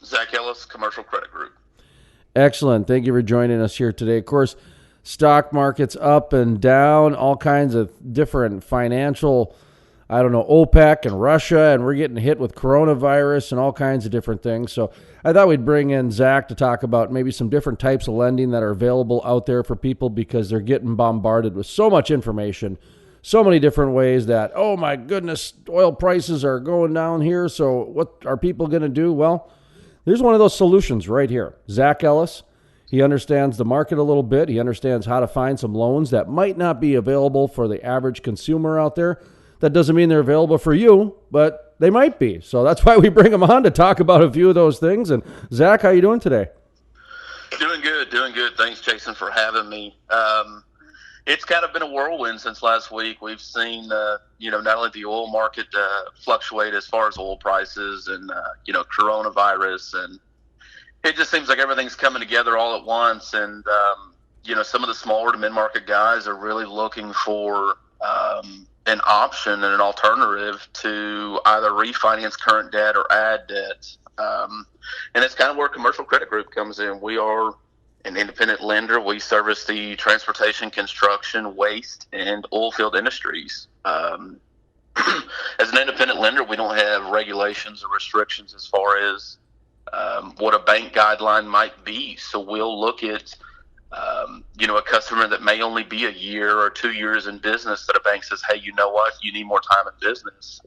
Zach Ellis, Commercial Credit Group. Excellent. Thank you for joining us here today. Of course, stock market's up and down, all kinds of different financial, OPEC and Russia, and we're getting hit with coronavirus and all kinds of different things. So I thought we'd bring in Zach to talk about maybe some different types of lending that are available out there for people because they're getting bombarded with so much information, so many different ways that, oh my goodness, oil prices are going down here. So what are people going to do? Well, there's one of those solutions right here. Zach Ellis, he understands the market a little bit. He understands how to find some loans that might not be available for the average consumer out there. That doesn't mean they're available for you, but they might be. So that's why we bring him on to talk about a few of those things. And Zach, how you doing today? Doing good. Thanks, Jason, for having me. It's kind of been a whirlwind since last week. We've seen, not only the oil market fluctuate as far as oil prices and, coronavirus. And it just seems like everything's coming together all at once. And, some of the smaller to mid-market guys are really looking for an option and an alternative to either refinance current debt or add debt. And it's kind of where Commercial Credit Group comes in. We are an independent lender. We service the transportation, construction, waste, and oil field industries. As an independent lender, we don't have regulations or restrictions as far as what a bank guideline might be. So we'll look at, a customer that may only be a year or 2 years in business that a bank says, hey, you know what, you need more time in business.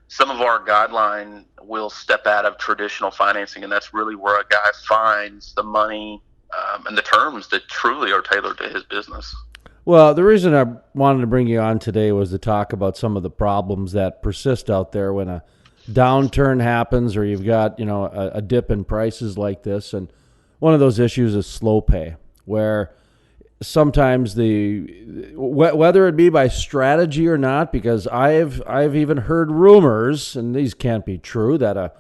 Some of our guideline will step out of traditional financing, and that's really where a guy finds the money and the terms that truly are tailored to his business. Well, the reason I wanted to bring you on today was to talk about some of the problems that persist out there when a downturn happens or you've got, a dip in prices like this. And one of those issues is slow pay, where sometimes whether it be by strategy or not, because I've even heard rumors, and these can't be true, that a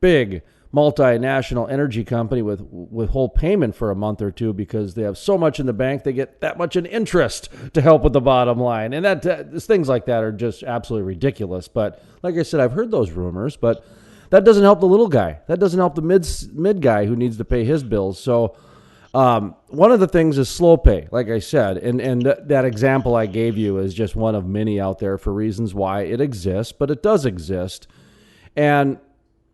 big multinational energy company with whole payment for a month or two because they have so much in the bank, they get that much in interest to help with the bottom line. And that things like that are just absolutely ridiculous. But like I said, I've heard those rumors, but that doesn't help the little guy. That doesn't help the mid guy who needs to pay his bills. So one of the things is slow pay, like I said, and that example I gave you is just one of many out there for reasons why it exists, but it does exist. And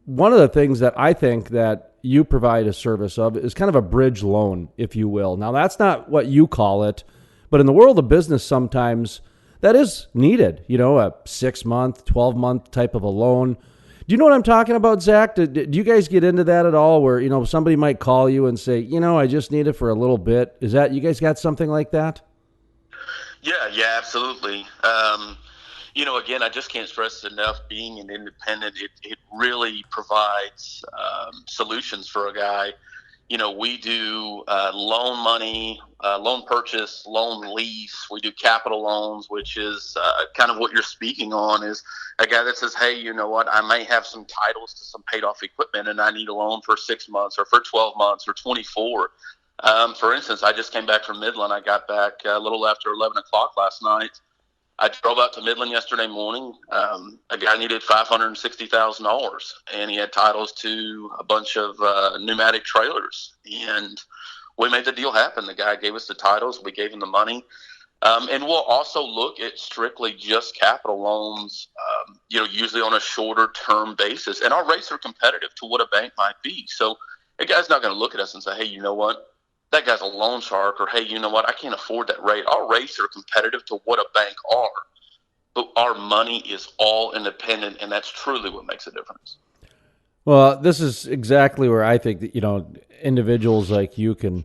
one of the things that I think that you provide a service of is kind of a bridge loan, if you will. Now, that's not what you call it, but in the world of business, sometimes that is needed, a 6-month, 12-month type of a loan. Do you know what I'm talking about, Zach? Do you guys get into that at all where, somebody might call you and say, I just need it for a little bit? Is that, you guys got something like that? Yeah, absolutely. Again, I just can't stress enough, being an independent, it really provides solutions for a guy. We do loan money, loan purchase, loan lease. We do capital loans, which is kind of what you're speaking on, is a guy that says, hey, you know what, I may have some titles to some paid off equipment and I need a loan for 6 months or for 12 months or 24. For instance, I just came back from Midland. I got back a little after 11 o'clock last night. I drove out to Midland yesterday morning. A guy needed $560,000, and he had titles to a bunch of pneumatic trailers. And we made the deal happen. The guy gave us the titles. We gave him the money. And we'll also look at strictly just capital loans, usually on a shorter term basis. And our rates are competitive to what a bank might be. So a guy's not going to look at us and say, hey, you know what? That guy's a loan shark, or hey, you know what, I can't afford that rate. Our rates are competitive to what a bank are, but our money is all independent, and that's truly what makes a difference. Well, this is exactly where I think that, individuals like you can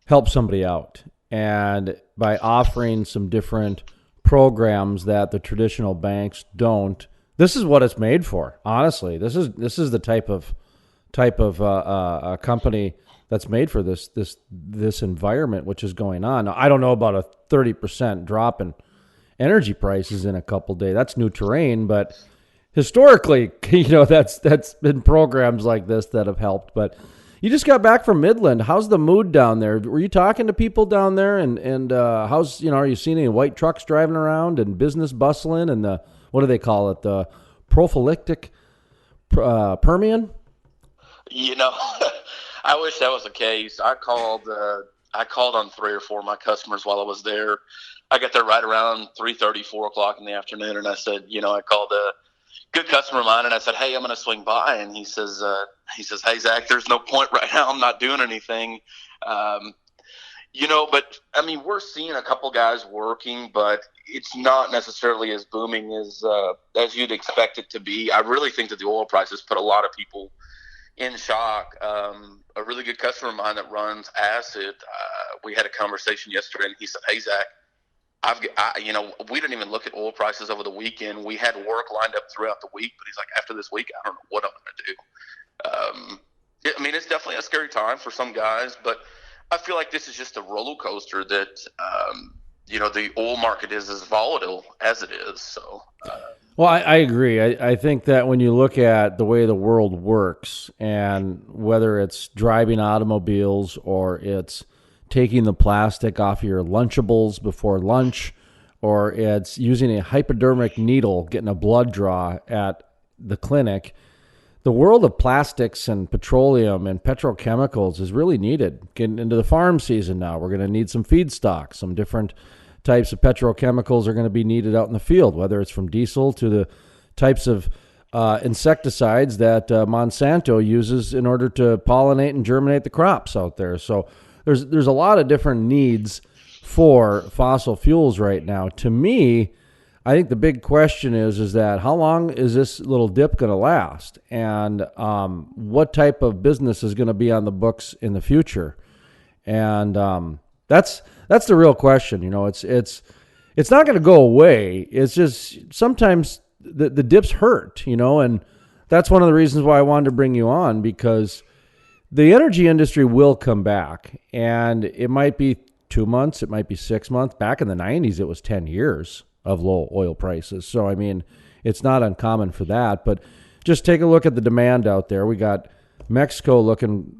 help somebody out. And by offering some different programs that the traditional banks don't, this is what it's made for. Honestly, this is the type of a company that's made for this environment, which is going on. Now, I don't know about a 30% drop in energy prices in a couple days. That's new terrain, but historically, that's been programs like this that have helped. But you just got back from Midland. How's the mood down there? Were you talking to people down there? And how's, are you seeing any white trucks driving around and business bustling and what do they call it? The prophylactic Permian? You know, I wish that was the case. I called on 3 or 4 of my customers while I was there. I got there right around 3:30, 4 o'clock in the afternoon, and I said, I called a good customer of mine, and I said, "Hey, I'm going to swing by." And he says, "Hey, Zach, there's no point right now. I'm not doing anything." Um, but I mean, we're seeing a couple guys working, but it's not necessarily as booming as you'd expect it to be. I really think that the oil prices put a lot of people in shock. A really good customer of mine that runs acid, we had a conversation yesterday, and he said, "Hey, Zach, we didn't even look at oil prices over the weekend. We had work lined up throughout the week, but he's like, after this week, I don't know what I'm going to do." I mean, it's definitely a scary time for some guys, but I feel like this is just a roller coaster that, the oil market is as volatile as it is. So, Well, I agree. I think that when you look at the way the world works, and whether it's driving automobiles or it's taking the plastic off your Lunchables before lunch, or it's using a hypodermic needle, getting a blood draw at the clinic, the world of plastics and petroleum and petrochemicals is really needed. Getting into the farm season now, we're going to need some feedstock. Some different types of petrochemicals are going to be needed out in the field, whether it's from diesel to the types of insecticides that Monsanto uses in order to pollinate and germinate the crops out there. So there's a lot of different needs for fossil fuels right now. To me, I think the big question is that how long is this little dip going to last, and what type of business is going to be on the books in the future, and that's the real question. It's not going to go away. It's just sometimes the dips hurt, and that's one of the reasons why I wanted to bring you on, because the energy industry will come back, and it might be 2 months, it might be 6 months. Back in the 90s, it was 10 years of low oil prices. So, I mean, it's not uncommon for that. But just take a look at the demand out there. We got Mexico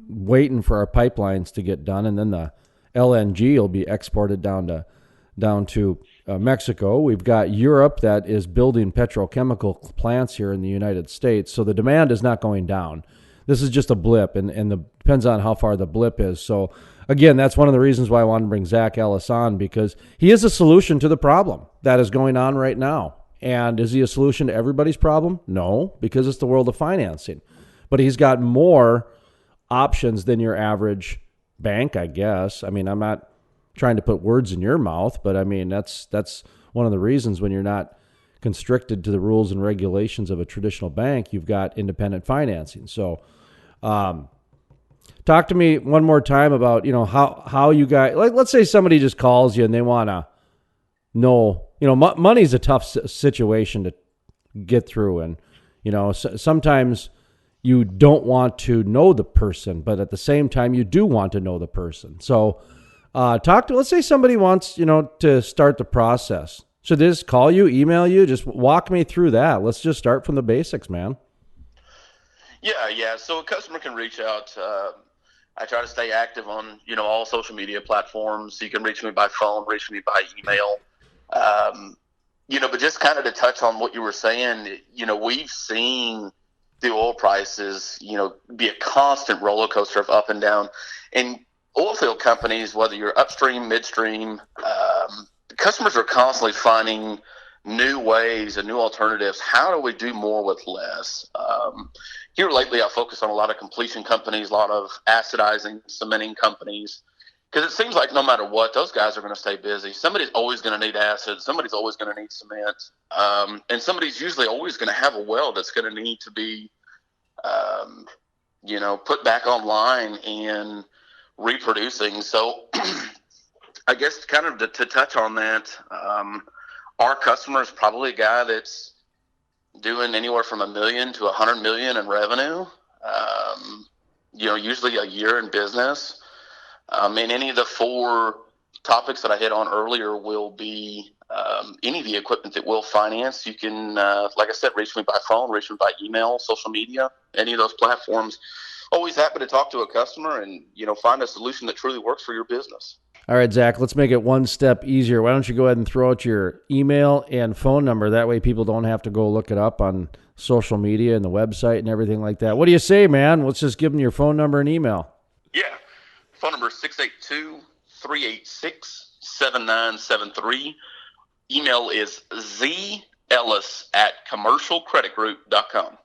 waiting for our pipelines to get done, and then the LNG will be exported down to Mexico. We've got Europe that is building petrochemical plants here in the United States. So the demand is not going down. This is just a blip, and depends on how far the blip is. So, again, that's one of the reasons why I wanted to bring Zach Ellis on, because he is a solution to the problem that is going on right now. And is he a solution to everybody's problem? No, because it's the world of financing. But he's got more options than your average bank, I guess. I mean, I'm not trying to put words in your mouth, but I mean, that's one of the reasons when you're not constricted to the rules and regulations of a traditional bank, you've got independent financing. So, talk to me one more time about, how you guys, like, let's say somebody just calls you and they want to know, money's a tough situation to get through. And, sometimes you don't want to know the person, but at the same time, you do want to know the person. So, let's say somebody wants, to start the process. Should they just call you, email you? Just walk me through that. Let's just start from the basics, man. Yeah. So a customer can reach out. I try to stay active on, all social media platforms. You can reach me by phone, reach me by email. But just kind of to touch on what you were saying, we've seen the oil prices, be a constant roller coaster of up and down. And oil field companies, whether you're upstream, midstream, customers are constantly finding new ways and new alternatives. How do we do more with less? Here lately, I focus on a lot of completion companies, a lot of acidizing, cementing companies, because it seems like no matter what, those guys are going to stay busy. Somebody's always going to need acid. Somebody's always going to need cement. And somebody's usually always going to have a well that's going to need to be, put back online and reproducing. So I guess kind of to touch on that, our customer is probably a guy that's doing anywhere from $1 million to $100 million in revenue. Usually a year in business. And any of the 4 topics that I hit on earlier will be any of the equipment that we'll finance. You can, like I said, reach me by phone, reach me by email, social media, any of those platforms. Always happy to talk to a customer and, find a solution that truly works for your business. All right, Zach, let's make it one step easier. Why don't you go ahead and throw out your email and phone number? That way people don't have to go look it up on social media and the website and everything like that. What do you say, man? Let's just give them your phone number and email. Yeah. Phone number is 682-386-7973. Email is zellis@commercialcreditgroup.com.